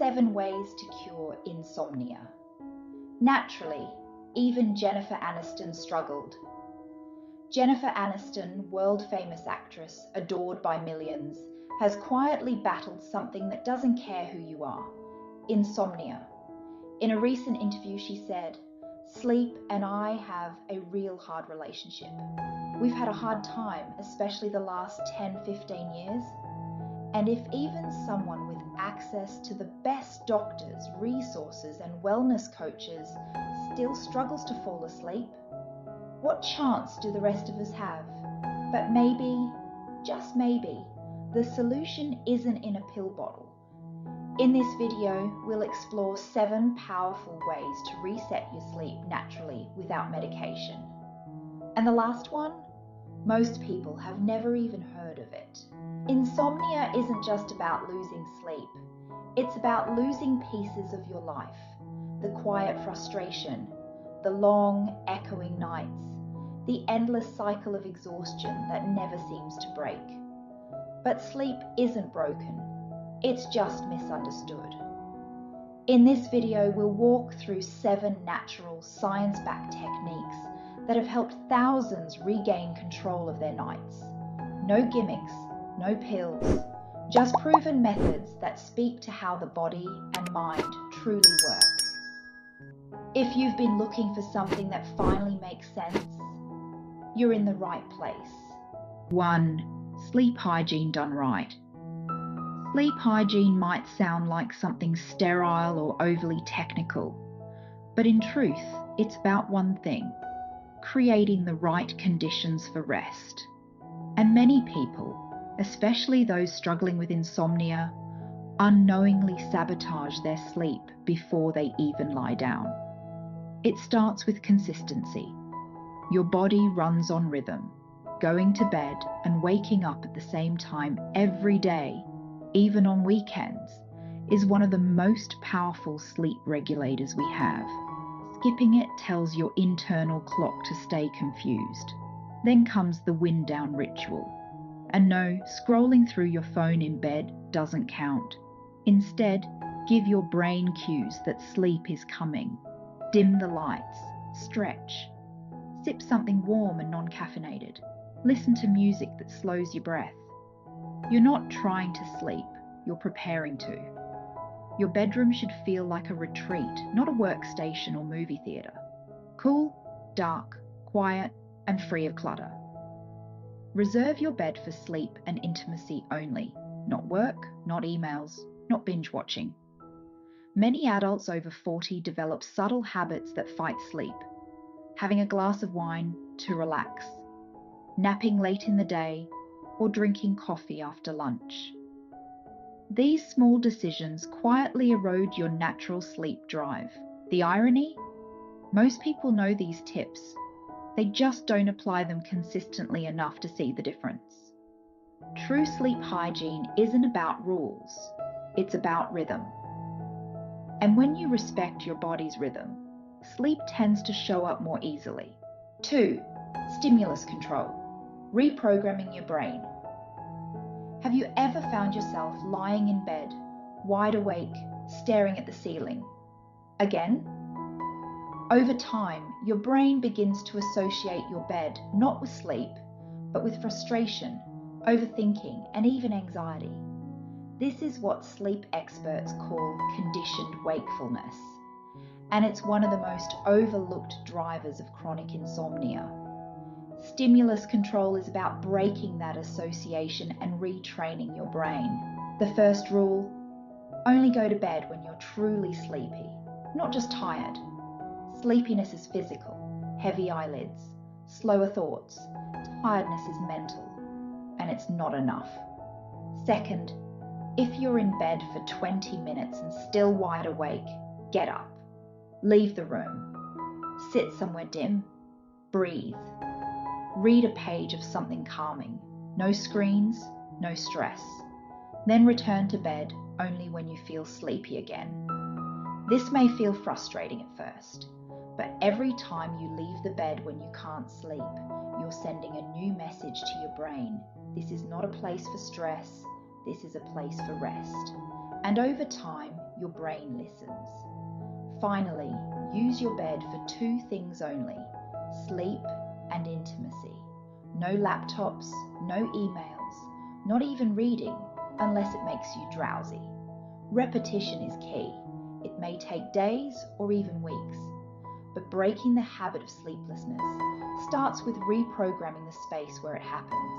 7 ways to cure insomnia. Naturally, even Jennifer Aniston struggled. Jennifer Aniston, world-famous actress, adored by millions, has quietly battled something that doesn't care who you are: insomnia. In a recent interview, she said, "Sleep and I have a real hard relationship. We've had a hard time, especially the last 10-15 years. And if even someone with access to the best doctors, resources, and wellness coaches still struggles to fall asleep, what chance do the rest of us have?" But maybe, just maybe, the solution isn't in a pill bottle. In this video, we'll explore 7 powerful ways to reset your sleep naturally without medication. And the last one? Most people have never even heard of it. Insomnia isn't just about losing sleep. It's about losing pieces of your life. The quiet frustration, the long, echoing nights, the endless cycle of exhaustion that never seems to break. But sleep isn't broken. It's just misunderstood. In this video, we'll walk through 7 natural, science-backed techniques that have helped thousands regain control of their nights. No gimmicks, no pills, just proven methods that speak to how the body and mind truly work. If you've been looking for something that finally makes sense, you're in the right place. 1. Sleep hygiene done right. Sleep hygiene might sound like something sterile or overly technical, but in truth, it's about one thing: creating the right conditions for rest. And many people, especially those struggling with insomnia, unknowingly sabotage their sleep before they even lie down. It starts with consistency. Your body runs on rhythm. Going to bed and waking up at the same time every day, even on weekends, is one of the most powerful sleep regulators we have. Skipping it tells your internal clock to stay confused. Then comes the wind down ritual. And no, scrolling through your phone in bed doesn't count. Instead, give your brain cues that sleep is coming. Dim the lights, stretch, sip something warm and non-caffeinated. Listen to music that slows your breath. You're not trying to sleep, you're preparing to. Your bedroom should feel like a retreat, not a workstation or movie theatre. Cool, dark, quiet, and free of clutter. Reserve your bed for sleep and intimacy only, not work, not emails, not binge watching. Many adults over 40 develop subtle habits that fight sleep. Having a glass of wine to relax, napping late in the day, or drinking coffee after lunch. These small decisions quietly erode your natural sleep drive. The irony? Most people know these tips. They just don't apply them consistently enough to see the difference. True sleep hygiene isn't about rules, it's about rhythm. And when you respect your body's rhythm, sleep tends to show up more easily. 2. Stimulus control. Reprogramming your brain. Have you ever found yourself lying in bed, wide awake, staring at the ceiling? Again? Over time, your brain begins to associate your bed not with sleep, but with frustration, overthinking, and even anxiety. This is what sleep experts call conditioned wakefulness, and it's one of the most overlooked drivers of chronic insomnia. Stimulus control is about breaking that association and retraining your brain. The first rule: only go to bed when you're truly sleepy, not just tired. Sleepiness is physical, heavy eyelids, slower thoughts. Tiredness is mental, and it's not enough. Second, if you're in bed for 20 minutes and still wide awake, get up. Leave the room. Sit somewhere dim. Breathe. Read a page of something calming. No screens, no stress. Then return to bed only when you feel sleepy again. This may feel frustrating at first, but every time you leave the bed when you can't sleep, you're sending a new message to your brain. This is not a place for stress. This is a place for rest. And over time, your brain listens. Finally, use your bed for two things only: sleep and intimacy. No laptops, no emails, not even reading unless it makes you drowsy. Repetition is key. It may take days or even weeks, but breaking the habit of sleeplessness starts with reprogramming the space where it happens.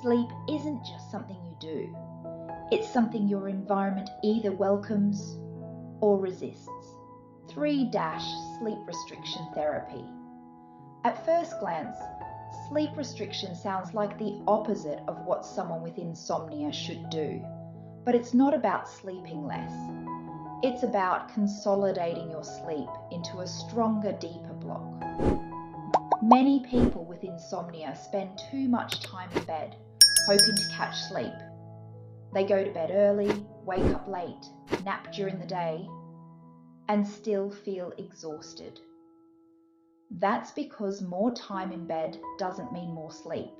Sleep isn't just something you do. It's something your environment either welcomes or resists. 3 sleep restriction therapy. At first glance, sleep restriction sounds like the opposite of what someone with insomnia should do. But it's not about sleeping less. It's about consolidating your sleep into a stronger, deeper block. Many people with insomnia spend too much time in bed, hoping to catch sleep. They go to bed early, wake up late, nap during the day, and still feel exhausted. That's because more time in bed doesn't mean more sleep.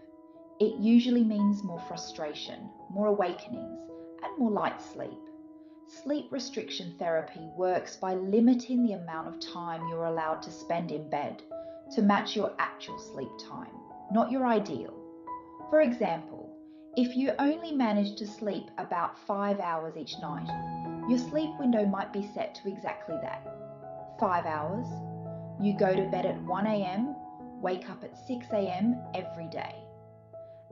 It usually means more frustration, more awakenings, and more light sleep. Sleep restriction therapy works by limiting the amount of time you're allowed to spend in bed to match your actual sleep time, not your ideal. For example, if you only manage to sleep about 5 hours each night, your sleep window might be set to exactly that. 5 hours. You go to bed at 1 a.m., wake up at 6 a.m. every day.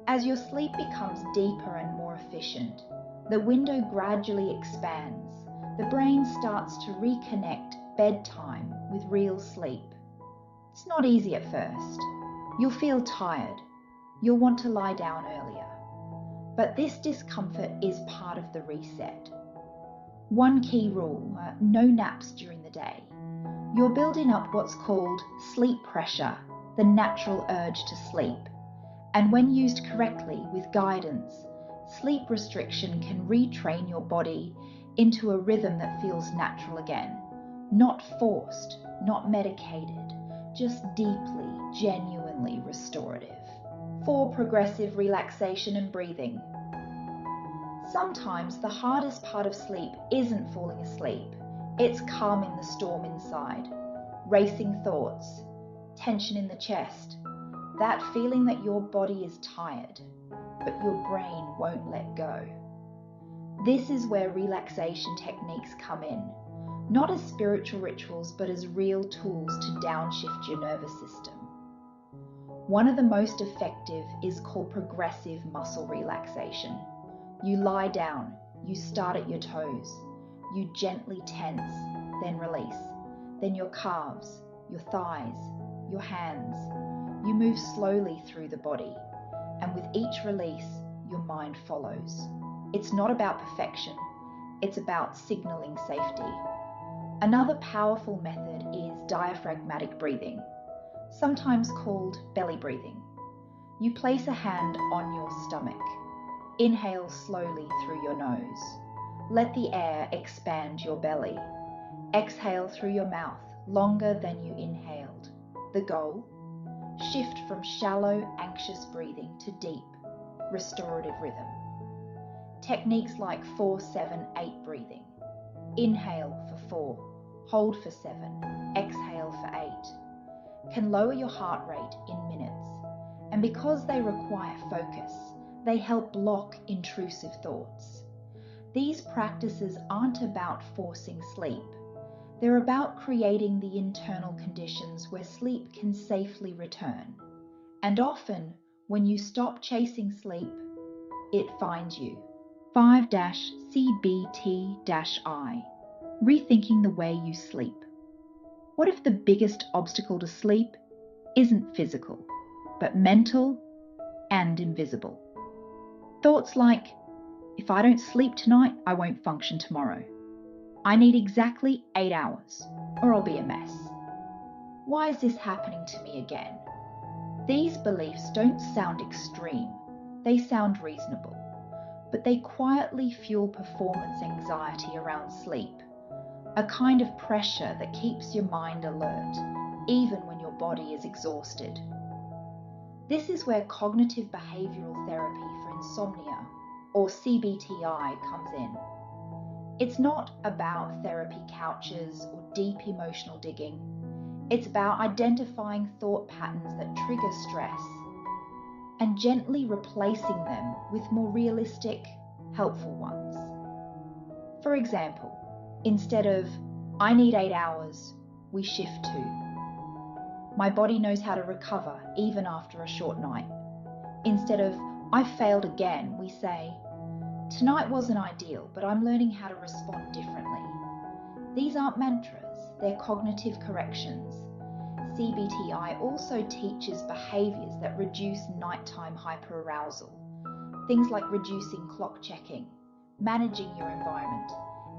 As your sleep becomes deeper and more efficient, the window gradually expands. The brain starts to reconnect bedtime with real sleep. It's not easy at first. You'll feel tired. You'll want to lie down earlier. But this discomfort is part of the reset. One key rule: no naps during the day. You're building up what's called sleep pressure, the natural urge to sleep. And when used correctly with guidance, sleep restriction can retrain your body into a rhythm that feels natural again. Not forced, not medicated, just deeply, genuinely restorative. 4 progressive relaxation and breathing. Sometimes the hardest part of sleep isn't falling asleep. It's calming the storm inside. Racing thoughts, tension in the chest, that feeling that your body is tired, but your brain won't let go. This is where relaxation techniques come in, not as spiritual rituals, but as real tools to downshift your nervous system. One of the most effective is called progressive muscle relaxation. You lie down, you start at your toes, you gently tense, then release, then your calves, your thighs, your hands. You move slowly through the body, and with each release, your mind follows. It's not about perfection, it's about signaling safety. Another powerful method is diaphragmatic breathing, sometimes called belly breathing. You place a hand on your stomach. Inhale slowly through your nose. Let the air expand your belly. Exhale through your mouth longer than you inhaled. The goal? Shift from shallow, anxious breathing to deep, restorative rhythm. Techniques like 4-7-8 breathing. Inhale for 4, hold for 7, exhale for 8. Can lower your heart rate in minutes. And because they require focus, they help block intrusive thoughts. These practices aren't about forcing sleep. They're about creating the internal conditions where sleep can safely return. And often, when you stop chasing sleep, it finds you. 5-CBT-I. Rethinking the way you sleep. What if the biggest obstacle to sleep isn't physical, but mental and invisible? Thoughts like, if I don't sleep tonight, I won't function tomorrow. I need exactly 8 hours, or I'll be a mess. Why is this happening to me again? These beliefs don't sound extreme, they sound reasonable, but they quietly fuel performance anxiety around sleep, a kind of pressure that keeps your mind alert, even when your body is exhausted. This is where cognitive behavioral therapy for insomnia, or CBTI, comes in. It's not about therapy couches or deep emotional digging. It's about identifying thought patterns that trigger stress and gently replacing them with more realistic, helpful ones. For example, instead of "I need 8 hours," we shift to "My body knows how to recover even after a short night." Instead of "I failed again," we say "Tonight wasn't ideal, but I'm learning how to respond differently." These aren't mantras, they're cognitive corrections. CBTI also teaches behaviours that reduce nighttime hyperarousal. Things like reducing clock checking, managing your environment,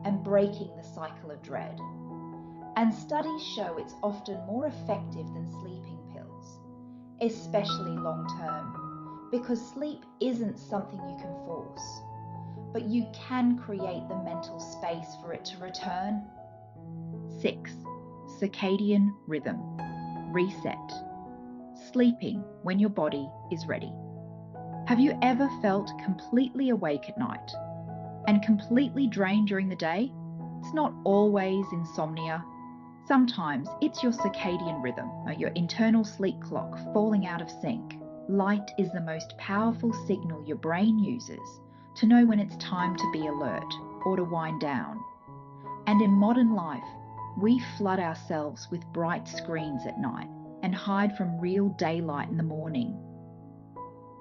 and breaking the cycle of dread. And studies show it's often more effective than sleeping pills, especially long term, because sleep isn't something you can force, but you can create the mental space for it to return. 6. Circadian rhythm. Reset. Sleeping when your body is ready. Have you ever felt completely awake at night and completely drained during the day? It's not always insomnia. Sometimes it's your circadian rhythm, or your internal sleep clock, falling out of sync. Light is the most powerful signal your brain uses to know when it's time to be alert or to wind down. And in modern life, we flood ourselves with bright screens at night and hide from real daylight in the morning.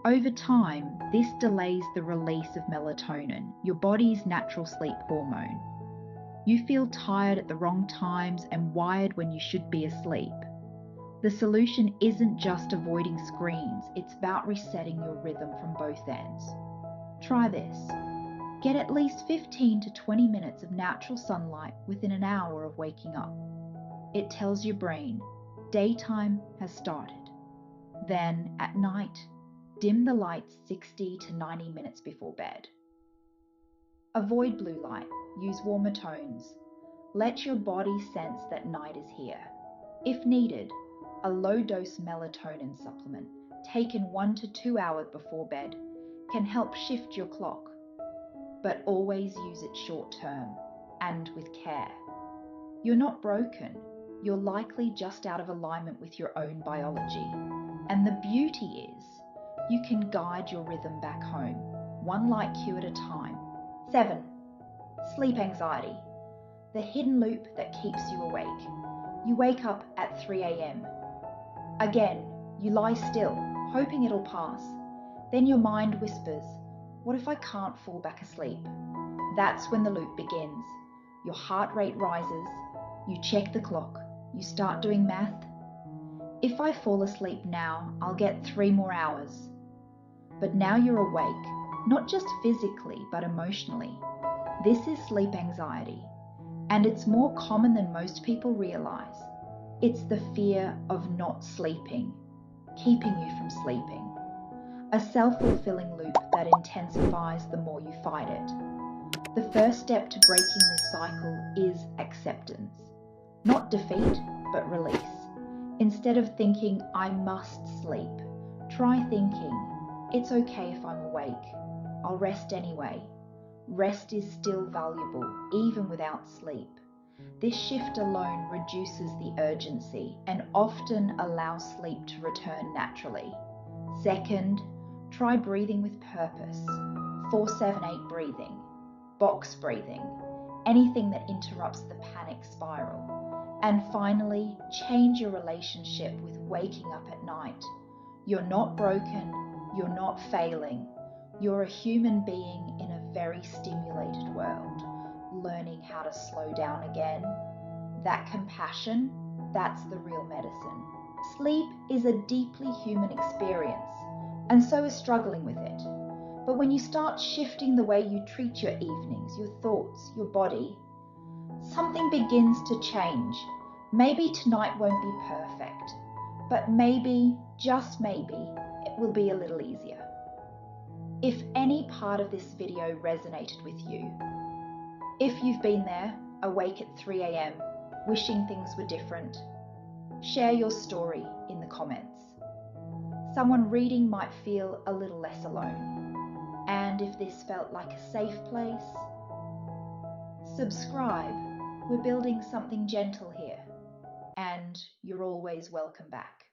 Over time, this delays the release of melatonin, your body's natural sleep hormone. You feel tired at the wrong times and wired when you should be asleep. The solution isn't just avoiding screens, it's about resetting your rhythm from both ends. Try this. Get at least 15 to 20 minutes of natural sunlight within an hour of waking up. It tells your brain, daytime has started. Then, at night, dim the lights 60 to 90 minutes before bed. Avoid blue light, use warmer tones. Let your body sense that night is here. If needed, a low-dose melatonin supplement, taken 1 to 2 hours before bed, can help shift your clock. But always use it short-term and with care. You're not broken. You're likely just out of alignment with your own biology. And the beauty is, you can guide your rhythm back home, one light cue at a time. 7. Sleep anxiety. The hidden loop that keeps you awake. You wake up at 3 a.m. Again, you lie still, hoping it'll pass. Then your mind whispers, "What if I can't fall back asleep?" That's when the loop begins. Your heart rate rises, you check the clock, you start doing math. If I fall asleep now, I'll get 3 more hours. But now you're awake, not just physically, but emotionally. This is sleep anxiety, and it's more common than most people realize. It's the fear of not sleeping, keeping you from sleeping. A self-fulfilling loop that intensifies the more you fight it. The first step to breaking this cycle is acceptance. Not defeat, but release. Instead of thinking, "I must sleep," try thinking, "It's okay if I'm awake. I'll rest anyway." Rest is still valuable, even without sleep. This shift alone reduces the urgency and often allows sleep to return naturally. Second, try breathing with purpose. 4-7-8 breathing, box breathing, anything that interrupts the panic spiral. And finally, change your relationship with waking up at night. You're not broken, you're not failing. You're a human being in a very stimulated world, learning how to slow down again. That compassion, that's the real medicine. Sleep is a deeply human experience, and so is struggling with it. But when you start shifting the way you treat your evenings, your thoughts, your body, something begins to change. Maybe tonight won't be perfect, but maybe, just maybe, it will be a little easier. If any part of this video resonated with you, if you've been there, awake at 3 a.m, wishing things were different, share your story in the comments. Someone reading might feel a little less alone. And if this felt like a safe place, Subscribe. We're building something gentle here, and you're always welcome back.